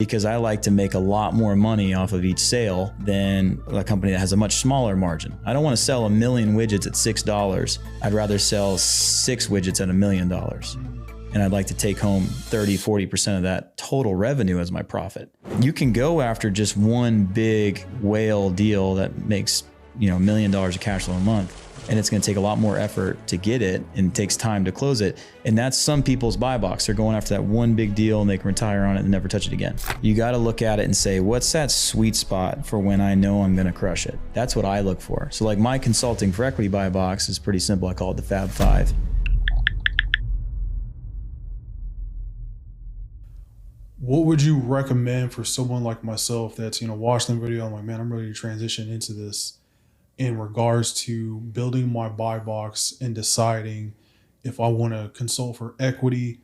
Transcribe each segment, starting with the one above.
because I like to make a lot more money off of each sale than a company that has a much smaller margin. I don't want to sell 1 million widgets at $6. I'd rather sell 6 widgets at $1 million. And I'd like to take home 30-40% of that total revenue as my profit. You can go after just one big whale deal that makes, $1 million of cash flow a month, and it's going to take a lot more effort to get it and it takes time to close it. And that's some people's buy box. They're going after that one big deal and they can retire on it and never touch it again. You got to look at it and say, what's that sweet spot for when I know I'm going to crush it? That's what I look for. So like my consulting for equity buy box is pretty simple. I call it the Fab Five. What would you recommend for someone like myself that's, watching the video? I'm like, man, I'm ready to transition into this in regards to building my buy box and deciding if I want to consult for equity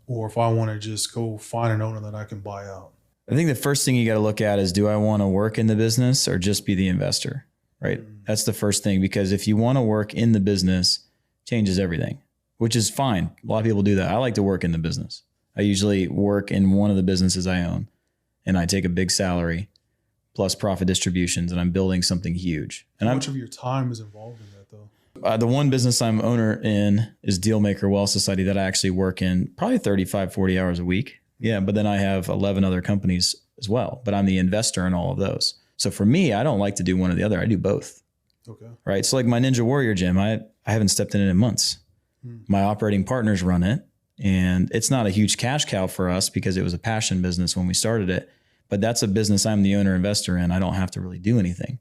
or if I want to just go find an owner that I can buy out. I think the first thing you got to look at is, do I want to work in the business or just be the investor, right? That's the first thing, because if you want to work in the business, changes everything, which is fine. A lot of people do that. I like to work in the business. I usually work in one of the businesses I own and I take a big salary plus profit distributions and I'm building something huge. And how much of your time is involved in that though? The one business I'm owner in is Dealmaker Wealth Society that I actually work in probably 35, 40 hours a week. Yeah. But then I have 11 other companies as well, but I'm the investor in all of those. So for me, I don't like to do one or the other. I do both. Okay. Right. So like my Ninja Warrior gym, I haven't stepped in it in months. My operating partners run it. And it's not a huge cash cow for us because it was a passion business when we started it. But that's a business I'm the owner investor in. I don't have to really do anything.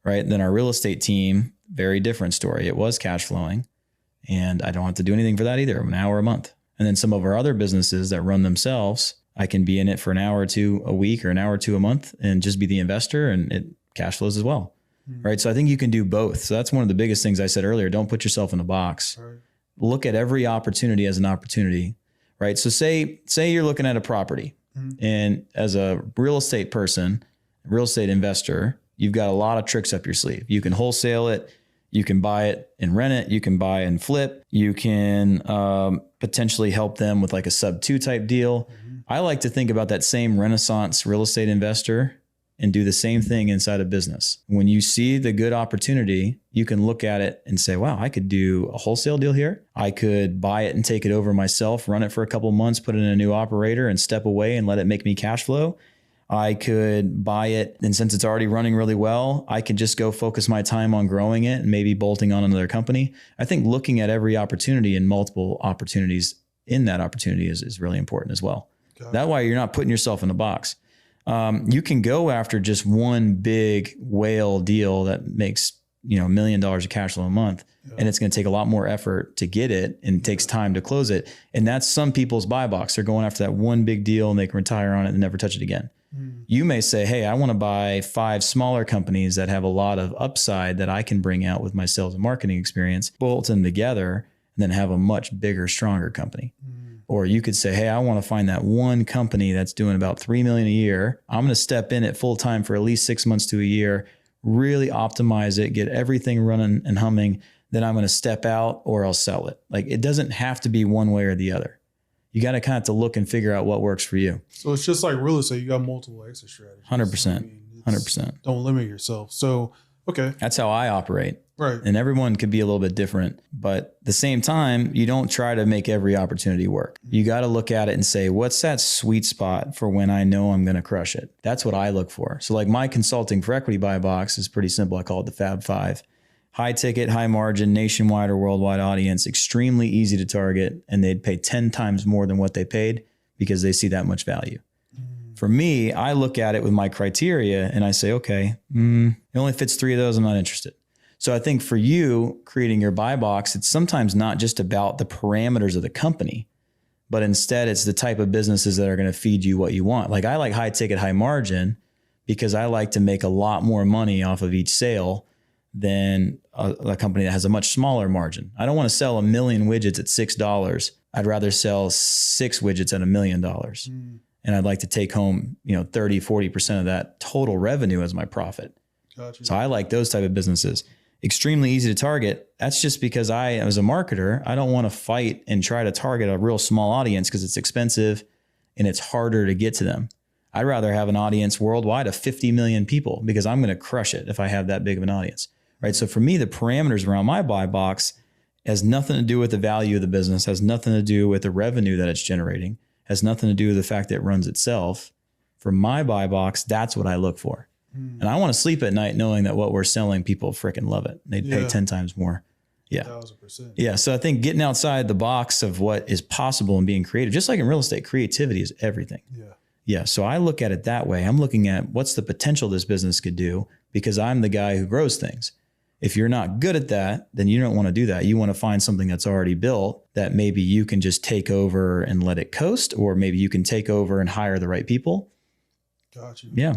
Right. And then our real estate team, very different story. It was cash flowing and I don't have to do anything for that either. An hour a month. And then some of our other businesses that run themselves, I can be in it for an hour or two a week or an hour or two a month and just be the investor and it cash flows as well. Right. So I think you can do both. So that's one of the biggest things I said earlier. Don't put yourself in a box. Right. Look at every opportunity as an opportunity, right? So say you're looking at a property and as a real estate person, real estate investor, you've got a lot of tricks up your sleeve. You can wholesale it. You can buy it and rent it. You can buy and flip. You can potentially help them with like a sub 2 type deal. I like to think about that same Renaissance real estate investor and do the same thing inside a business. When you see the good opportunity, you can look at it and say, wow, I could do a wholesale deal here. I could buy it and take it over myself, run it for a couple of months, put it in a new operator and step away and let it make me cash flow. I could buy it. And since it's already running really well, I can just go focus my time on growing it and maybe bolting on another company. I think looking at every opportunity and multiple opportunities in that opportunity is really important as well. That way you're not putting yourself in a box. You can go after just one big whale deal that makes, $1 million of cash flow a month, and it's going to take a lot more effort to get it and it takes time to close it. And that's some people's buy box. They're going after that one big deal and they can retire on it and never touch it again. You may say, hey, I want to buy 5 smaller companies that have a lot of upside that I can bring out with my sales and marketing experience, bolt them together, and then have a much bigger, stronger company. Or you could say, hey, I want to find that one company that's doing about $3 million a year. I'm going to step in it full time for at least 6 months to a year, really optimize it, get everything running and humming. Then I'm going to step out or I'll sell it. Like it doesn't have to be one way or the other. You got to kind of to look and figure out what works for you. So it's just like real estate. You got multiple exit strategies. 100%. 100%. Don't limit yourself. So, okay. That's how I operate. Right. And everyone could be a little bit different, but at the same time, you don't try to make every opportunity work. You got to look at it and say, what's that sweet spot for when I know I'm going to crush it? That's what I look for. So like my consulting for equity buy box is pretty simple. I call it the Fab Five. High ticket, high margin, nationwide or worldwide audience, extremely easy to target, and they'd pay 10 times more than what they paid because they see that much value. For me, I look at it with my criteria and I say, okay, it only fits 3 of those. I'm not interested. So I think for you creating your buy box, it's sometimes not just about the parameters of the company, but instead it's the type of businesses that are going to feed you what you want. Like I like high ticket, high margin because I like to make a lot more money off of each sale than a company that has a much smaller margin. I don't want to sell 1 million widgets at $6. I'd rather sell 6 widgets at $1 million. And I'd like to take home, 30-40% of that total revenue as my profit. Gotcha. So I like those type of businesses. Extremely easy to target. That's just because I, as a marketer, I don't want to fight and try to target a real small audience because it's expensive and it's harder to get to them. I'd rather have an audience worldwide of 50 million people because I'm going to crush it if I have that big of an audience, right? So for me, the parameters around my buy box has nothing to do with the value of the business, has nothing to do with the revenue that it's generating, has nothing to do with the fact that it runs itself. For my buy box, that's what I look for. And I want to sleep at night knowing that what we're selling, people freaking love it. They'd pay 10 times more. Yeah. 1,000%. Yeah. So I think getting outside the box of what is possible and being creative, just like in real estate, creativity is everything. Yeah. Yeah. So I look at it that way. I'm looking at what's the potential this business could do because I'm the guy who grows things. If you're not good at that, then you don't want to do that. You want to find something that's already built that maybe you can just take over and let it coast, or maybe you can take over and hire the right people. Got you. Yeah.